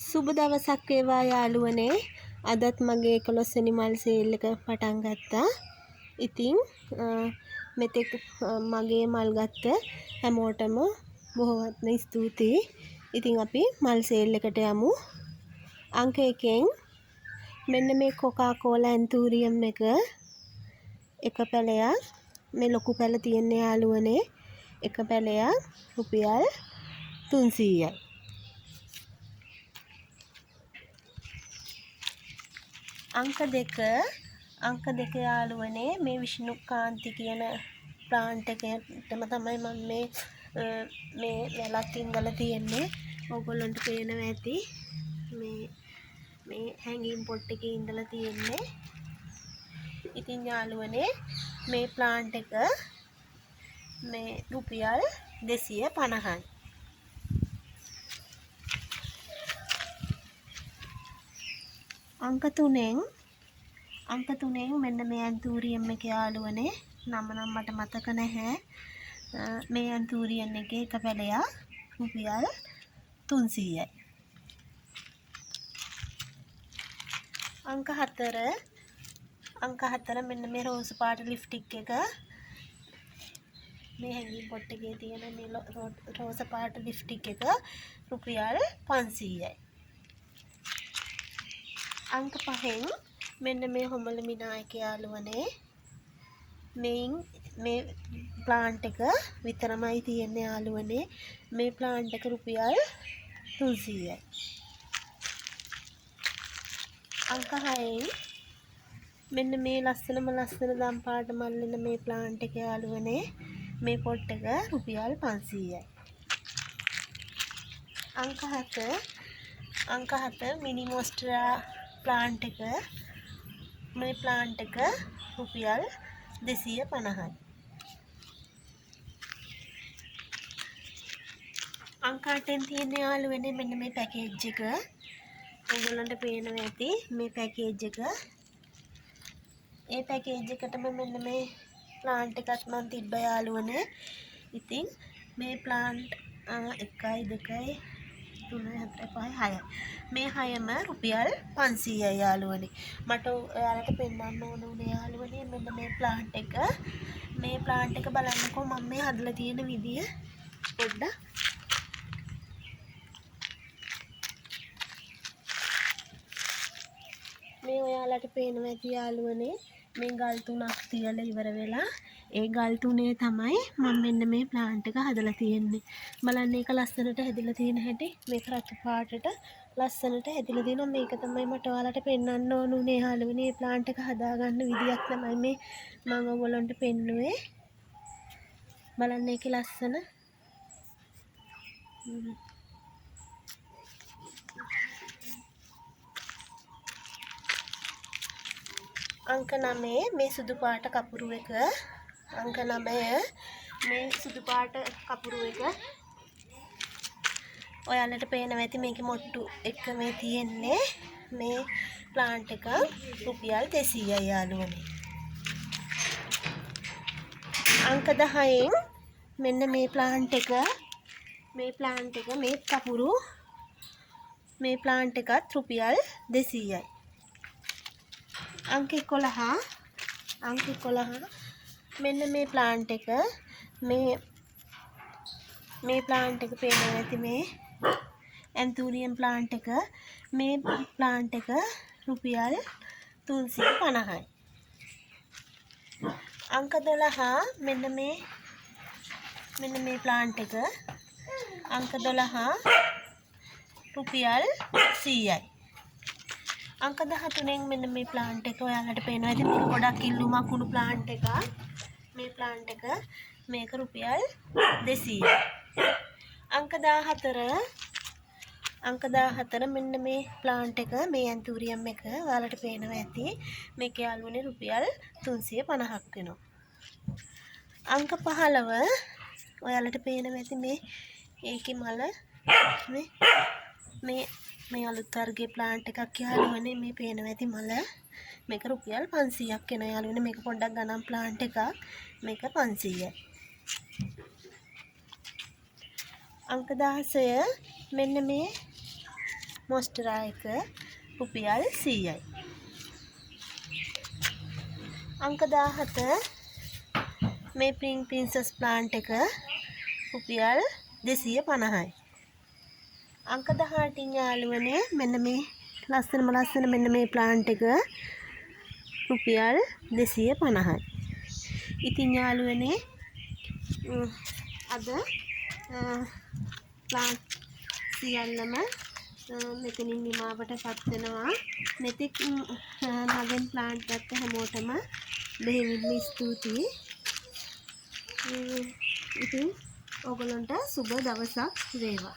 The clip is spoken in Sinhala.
සුබ දවසක් වේවා යාළුවනේ. අදත් මගේ 11 වෙනි මල් සේල් එක පටන් ගත්තා. ඉතින් මෙතෙක් මගේ මල් ගත්ත හැමෝටම බොහොමත්ම ස්තුතියි. ඉතින් අපි මල් සේල් එකට යමු. අංක 1න් මෙන්න මේ කොකා කෝලා ඇන්තූරියම් එක පැලයක්. මේ ලොකු පැල තියෙන යාළුවනේ. එක පැලයක් රුපියල් 300යි. අංක දෙක යාළුවනේ මේ විෂ්ණුකාන්ති කියන ප්ලාන්ට් එකටම තමයි මම මේ වැලක් ඉඳලා තියෙන්නේ. ඕගොල්ලන්ට පේනවා ඇති. මේ හැංගින් පොට් එකේ ඉඳලා තියෙන්නේ. ඉතින් යාළුවනේ මේ ප්ලාන්ට් එක මේ රුපියල් 250යි. අංක 3න් මෙන්න මේ ඇන්තූරියම් එක යාළුවනේ. නම නම් මට මතක නැහැ. මේ ඇන්තූරියම් එකේ එක පැලයක් රුපියල් 300යි. අංක 4 මෙන්න මේ රෝස් පාට ලිප්ස්ටික් එක. මේ හැංගින් පොට් එකේ තියෙන මේ රෝස පාට ලිප්ස්ටික් එක රුපියල් 500යි. අංක 5න් මෙන්න මේ හොමල මිනායක යාළුවනේ. මේ ප්ලාන්ට් එක විතරමයි තියෙන්නේ යාළුවනේ. මේ ප්ලාන්ට් එක රුපියල් 300යි. අංක 6න් මෙන්න මේ ලස්සන දම් පාට මල්ලෙන මේ ප්ලාන්ට් එක යාළුවනේ. මේ පොට් එක රුපියල් 500යි. අංක 7 මිනි මොස්ටරා ප්ලාන්ට් එක. මේ ප්ලාන්ට් එක රුපියල් 250යි. අංක 8න් තියෙන යාළුවනේ මෙන්න මේ පැකේජ් එක. ඔයගොල්ලන්ට පේනවා ඇති මේ පැකේජ් එක. ඒ පැකේජ් එකටම මෙන්න මේ ප්ලාන්ට් එකක් මම තිබ්බ යාළුවනේ. ඉතින් මේ ප්ලාන්ට් 1 2 3 4 5 6 මේ 6ම රුපියල් 500යි යාළුවනේ. මට ඔයාලට පෙන්වන්න ඕන උනේ යාළුවනේ මෙන්න මේ ප්ලාන්ට් එක. මේ ප්ලාන්ට් එක බලන්නකෝ මම මේ හදලා තියෙන විදිය පොඩ්ඩක්. මේ ඔයාලට පේනවා ඇති යාළුවනේ. මේ ගල් 3ක් තියලා ඉවර වෙලා ඒ ගල් 3 තමයි මම මෙන්න මේ ප්ලාන්ට් එක හදලා තියෙන්නේ. බලන්න ඒක ලස්සනට හැදිලා තියෙන හැටි. මේක රතු පාටට ලස්සනට හැදිලා තියෙනවා. මේක තමයි මට ඔයාලට පෙන්වන්න ඕන උනේ යාළුවනේ. මේ ප්ලාන්ට් එක හදාගන්න විදියක් තමයි මේ මම ඔයගොල්ලන්ට පෙන්නුවේ. බලන්න ඒකේ ලස්සන. අංක 9 මේ සුදු පාට කපුරු එක. අංක 9 මේ සුදු පාට කපුරු එක. ඔයාලට පේනවා ඇති මේකේ මොට්ටු එක මේ තියෙන්නේ. මේ ප්ලාන්ට් එක රුපියල් 200යි යාළුවනේ. අංක 10න් මෙන්න මේ ප්ලාන්ට් එක මේ කපුරු මේ ප්ලාන්ට් එකත් රුපියල් 200යි. අංක 11 මෙන්න මේ ප්ලාන්ට් එක මේ ප්ලාන්ට් එක පේනවා ඇති මේ ඇන්තූරියම් ප්ලාන්ට් එක. මේ ප්ලාන්ට් එක රුපියල් 350යි. අංක 12 මෙන්න මේ ප්ලාන්ට් එක. අංක 12 රුපියල් 100යි. අංක 13න් මෙන්න මේ ප්ලාන්ට් එක ඔයාලට පේනවා ඇති. මේක ගොඩක් ඉල්ලුමක් වුණු ප්ලාන්ට් එකක්. මේ ප්ලාන්ට් එක මේක රුපියල් 200යි. අංක 14 මෙන්න මේ ප්ලාන්ට් එක මේ ඇන්තූරියම් එක ඔයාලට පේනවා ඇති. මේක යාළුවනේ රුපියල් 350ක් වෙනවා. අංක 15 ඔයාලට පේනවා ඇති මේ ඒකේ මල මේ අලුත් වර්ගයේ ප්ලාන්ට් එකක් යාළුවනේ. මේ පේනවා ඇති මල. මේක රුපියල් 500ක් වෙනවා යාළුවනේ. මේක පොඩ්ඩක් ගණන් ප්ලාන්ට් එකක්. මේක 500යි. අංක 16 මෙන්න මේ මොස්ටරා එක රුපියල් 100යි. අංක 17 මේ ප්‍රින්සස් ප්ලාන්ට් එක රුපියල් 250යි. අංක 18 යාළුවනේ මෙන්න මේ ලස්සන මෙන්න මේ ප්ලාන්ට් එක රුපියල් 250යි. ඉතින් යාළුවනේ අද ප්ලාන්ට් සියල්ලම මෙතනින් නිමාවට පත් වෙනවා. මෙතෙක් මගෙන් ප්ලාන්ට් ගත්ත හැමෝටම බෙහෙවින්ම ස්තුතියි. ඉතින් ඔයගොල්ලන්ට සුබ දවසක් වේවා.